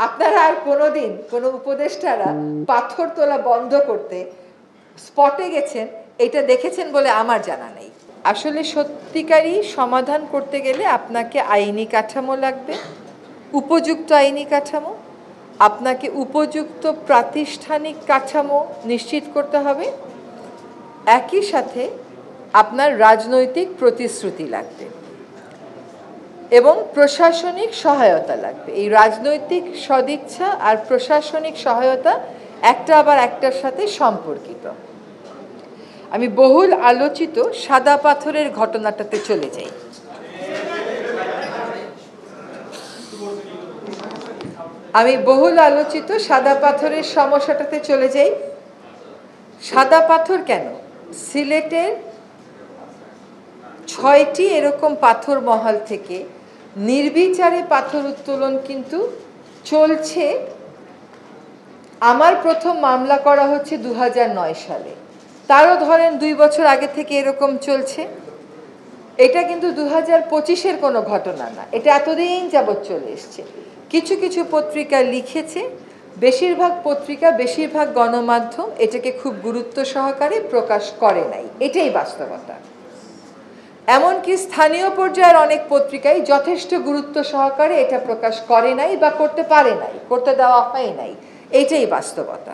আপনারা আর কোনোদিন কোনো উপদেষ্টারা পাথর তোলা বন্ধ করতে স্পটে গেছেন এটা দেখেছেন বলে আমার জানা নেই। আসলে সত্যিকারই সমাধান করতে গেলে আপনাকে আইনি কাঠামো লাগবে, উপযুক্ত আইনি কাঠামো, আপনাকে উপযুক্ত প্রাতিষ্ঠানিক কাঠামো নিশ্চিত করতে হবে, একই সাথে আপনার রাজনৈতিক প্রতিশ্রুতি লাগবে এবং প্রশাসনিক সহায়তা লাগবে। এই রাজনৈতিক সদিচ্ছা আর প্রশাসনিক সহায়তা একটা আবার একটার সাথে সম্পর্কিত। আমি বহুল আলোচিত সাদা পাথরের ঘটনাটাতে চলে যাই। সাদা পাথরের সমস্যাটাতে চলে যাই। সাদা পাথর কেন? সিলেটের ৬টি এরকম পাথর মহল থেকে নির্বিচারে পাথর উত্তোলন কিন্তু চলছে। আমার প্রথম মামলা করা হচ্ছে ২০০৯ সালে, তারও ধরেন ২ বছর আগে থেকে এরকম চলছে। এটা কিন্তু ২০২৫-এর কোনো ঘটনা না, এটা এতদিন যাবৎ চলে এসছে। কিছু কিছু পত্রিকা লিখেছে, বেশিরভাগ পত্রিকা, বেশিরভাগ গণমাধ্যম এটাকে খুব গুরুত্ব সহকারে প্রকাশ করে নাই, এটাই বাস্তবতা। এমনকি স্থানীয় পর্যায়ের অনেক পত্রিকাই যথেষ্ট গুরুত্ব সহকারে এটা প্রকাশ করে নাই বা করতে পারে নাই, করতে দেওয়া হয় নাই, এইটাই বাস্তবতা।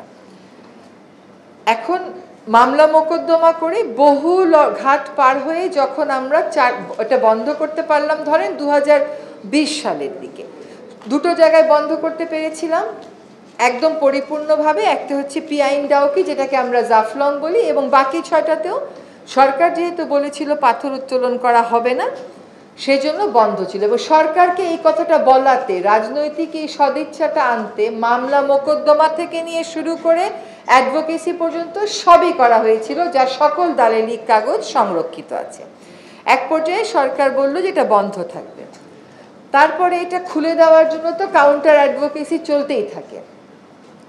এখন মামলা মোকদ্দমা করে বহু ঘাট পার হয়ে যখন আমরা এটা বন্ধ করতে পারলাম, ধরেন ২০২০ সালের দিকে দুটো জায়গায় বন্ধ করতে পেরেছিলাম একদম পরিপূর্ণভাবে। একটা হচ্ছে পিআইন ডাউকি, যেটাকে আমরা জাফলং বলি, এবং বাকি ৬টাতেও সরকার যেহেতু বলেছিল পাথর উত্তোলন করা হবে না, সেজন্য বন্ধ ছিল। এবং সরকারকে এই কথাটা বলাতে, রাজনৈতিক এই সদিচ্ছাটা আনতে মামলা মোকদ্দমা থেকে নিয়ে শুরু করে অ্যাডভোকেসি পর্যন্ত সবই করা হয়েছিল, যার সকল দালালি কাগজ সংরক্ষিত আছে। এক পর্যায়ে সরকার বলল যে এটা বন্ধ থাকবে। তারপরে এটা খুলে দেওয়ার জন্য তো কাউন্টার অ্যাডভোকেসি চলতেই থাকে,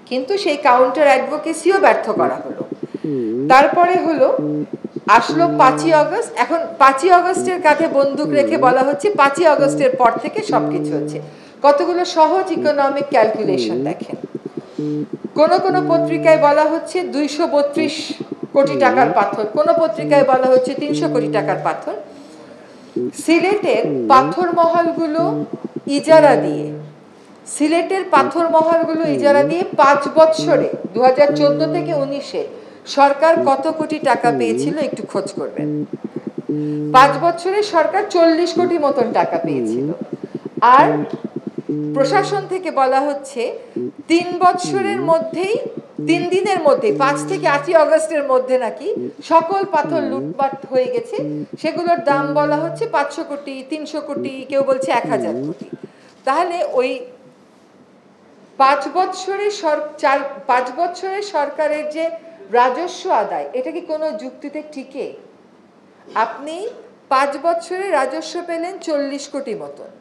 কিন্তু সেই কাউন্টার অ্যাডভোকেসিও ব্যর্থ করা হলো। তারপরে আসলো ৫ই আগস্ট। এখন ৫ই আগস্টের কাঁধে বন্দুক রেখে বলা হচ্ছে ৫ই আগস্টের পর থেকে সবকিছু হচ্ছে। কতগুলো সহজ ইকোনমিক ক্যালকুলেশন দেখেন। কোন কোন পত্রিকায় বলা হচ্ছে ২৩২ কোটি টাকার পাথর, কোন পত্রিকায় বলা হচ্ছে ৩০০ কোটি টাকার পাথর। সিলেটের পাথর মহলগুলো ইজারা দিয়ে ৫ বছরে ২০১৪ থেকে ১৯-এ সরকার কত কোটি টাকা পেয়েছিল একটু খোঁজ করবেন। ৫ বছরে সরকার ৪০ কোটি মতন টাকা পেয়েছিল। আর প্রশাসন থেকে বলা হচ্ছে ৩ বছরের মধ্যেই, ৩ দিনের মধ্যে, ৫ থেকে ৮ই আগস্টের মধ্যে নাকি সকল পাথর লুটপাট হয়ে গেছে। সেগুলোর দাম বলা হচ্ছে ৫০০ কোটি, ৩০০ কোটি, কেউ বলছে ১০০০ কোটি। তাহলে ওই ৫ বছরে সরকারের যে রাজস্ব আদায়, এটা কি কোনো যুক্তিতে টিকে? আপনি ৫ বছরে রাজস্ব পেলেন ৪০ কোটি মতন,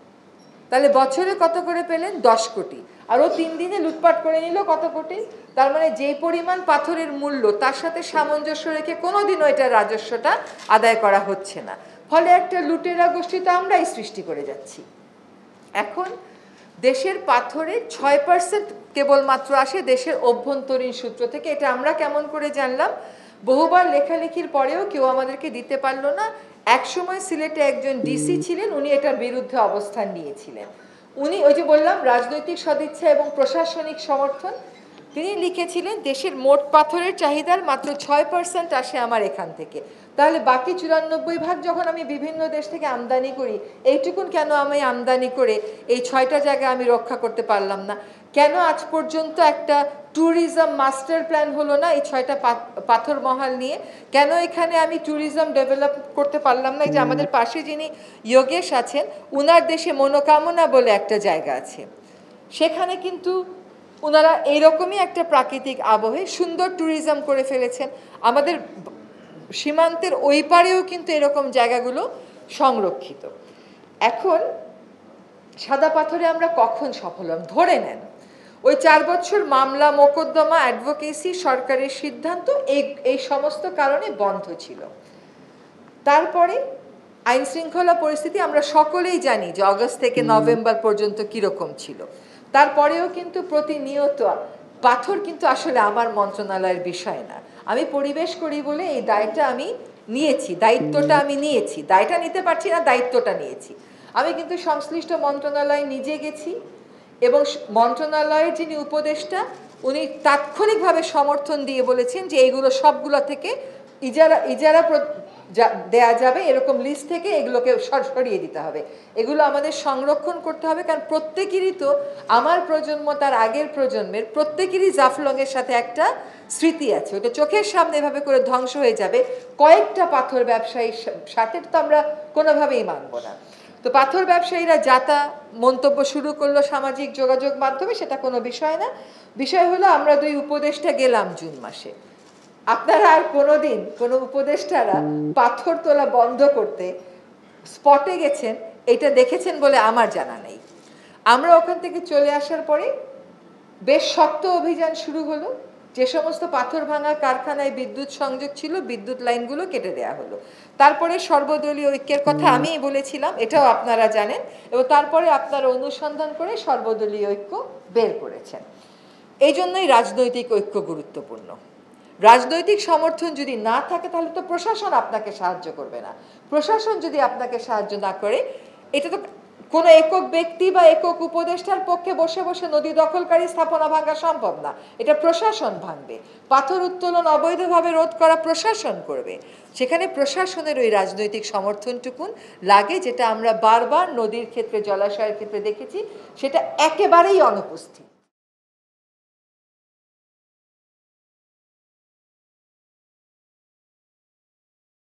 তাহলে বছরে কত করে পেলেন? ১০ কোটি। আর ও ৩ দিনে লুটপাট করে নিল কত কোটি। তার মানে যেই পরিমাণ পাথরের মূল্য, তার সাথে সামঞ্জস্য রেখে কোনোদিনও এটা রাজস্বটা আদায় করা হচ্ছে না। ফলে একটা লুটেরা গোষ্ঠী তো আমরাই সৃষ্টি করে যাচ্ছি। এখন দেশের পাথরের ৬% কেবলমাত্র আসে দেশের অভ্যন্তরীণ সূত্র থেকে। এটা আমরা কেমন করে জানলাম? বহুবার লেখালেখির পরেও কেউ আমাদেরকে দিতে পারলো না। একসময় সিলেটে একজন ডিসি ছিলেন, উনি এটার বিরুদ্ধে অবস্থান নিয়েছিলেন। উনি, ওই যে বললাম, রাজনৈতিক সদিচ্ছা এবং প্রশাসনিক সমর্থন, তিনি লিখেছিলেন দেশের মোট পাথরের চাহিদার মাত্র ৬% আসে আমার এখান থেকে। তাহলে বাকি ৯৪% যখন আমি বিভিন্ন দেশ থেকে আমদানি করি, এইটুকুন কেন আমি আমদানি করে এই ৬টা জায়গা আমি রক্ষা করতে পারলাম না? কেন আজ পর্যন্ত একটা ট্যুরিজম মাস্টার প্ল্যান হলো না এই ৬টা পাথর মহল নিয়ে? কেন এখানে আমি ট্যুরিজম ডেভেলপ করতে পারলাম না? যে আমাদের পাশে যিনি যোগেশ আছেন, উনার দেশে মনোকামনা বলে একটা জায়গা আছে, সেখানে কিন্তু ওনারা এইরকমই একটা প্রাকৃতিক আবহে সুন্দর ট্যুরিজম করে ফেলেছেন। আমাদের সীমান্তের ওই পারেও কিন্তু এরকম জায়গাগুলো সংরক্ষিত। এখন সাদা পাথরে আমরা কখন সফল হলাম? ধরে নেন ওই ৪ বছর মামলা মোকদ্দমা, অ্যাডভোকেসি, সরকারের সিদ্ধান্ত, এই সমস্ত কারণে বন্ধ ছিল। তারপরে আইন শৃঙ্খলা পরিস্থিতি আমরা সকলেই জানি যে অগস্ট থেকে নভেম্বর পর্যন্ত কীরকম ছিল। তারপরেও কিন্তু প্রতিনিয়ত পাথর কিন্তু আসলে আমার মন্ত্রণালয়ের বিষয় না। আমি পরিবেশ করি বলে এই দায়টা আমি নিয়েছি, দায়িত্বটা আমি নিয়েছি, দায়টা নিতে পারছি না, দায়িত্বটা নিয়েছি। আমি কিন্তু সংশ্লিষ্ট মন্ত্রণালয়ে নিজে গেছি এবং মন্ত্রণালয়ের যিনি উপদেষ্টা উনি তাৎক্ষণিকভাবে সমর্থন দিয়ে বলেছেন যে এইগুলো সবগুলো থেকে ইজারা দেয়া যাবে, এরকম লিস্ট থেকে এগুলোকে সরিয়ে দিতে হবে, এগুলো আমাদের সংরক্ষণ করতে হবে। কারণ প্রত্যেকেরই তো, আমার প্রজন্ম তার আগের প্রজন্মের প্রত্যেকেরই জাফলংয়ের সাথে একটা স্মৃতি আছে, ওটা চোখের সামনে এভাবে করে ধ্বংস হয়ে যাবে কয়েকটা পাথর ব্যবসায়ীর সাথে, তো আমরা কোনোভাবেই মানব না। তো পাথর ব্যবসায়ীরা যাতা মন্তব্য শুরু করলো সামাজিক যোগাযোগ মাধ্যমে, সেটা কোনো বিষয় না। বিষয় হলো আমরা দুই উপদেষ্টা গেলাম জুন মাসে, আপনারা আর কোনোদিন কোনো উপদেষ্টারা পাথর তোলা বন্ধ করতে স্পটে গেছেন এটা দেখেছেন বলে আমার জানা নেই। আমরা ওখান থেকে চলে আসার পরে বেশ শক্ত অভিযান শুরু হলো, যে সমস্ত পাথর ভাঙা কারখানায় বিদ্যুৎ সংযোগ ছিল বিদ্যুৎ লাইনগুলো কেটে দেওয়া হলো। তারপরে সর্বদলীয় ঐক্যের কথা আমিই বলেছিলাম, এটাও আপনারা জানেন, এবং তারপরে আপনারা অনুসন্ধান করে সর্বদলীয় ঐক্য বের করেছেন। এই জন্যই রাজনৈতিক ঐক্য গুরুত্বপূর্ণ। রাজনৈতিক সমর্থন যদি না থাকে তাহলে তো প্রশাসন আপনাকে সাহায্য করবে না। প্রশাসন যদি আপনাকে সাহায্য না করে, এটা তো কোনো একক ব্যক্তি বা একক উপদেষ্টার পক্ষে বসে বসে নদী দখলকারী স্থাপনা ভাঙা সম্ভব না, এটা প্রশাসন ভাঙবে। পাথর উত্তোলন অবৈধভাবে রোধ করা প্রশাসন করবে। সেখানে প্রশাসনের ওই রাজনৈতিক সমর্থনটুকুন লাগে, যেটা আমরা বারবার নদীর ক্ষেত্রে, জলাশয়ের ক্ষেত্রে দেখেছি, সেটা একেবারেই অনুপস্থিত।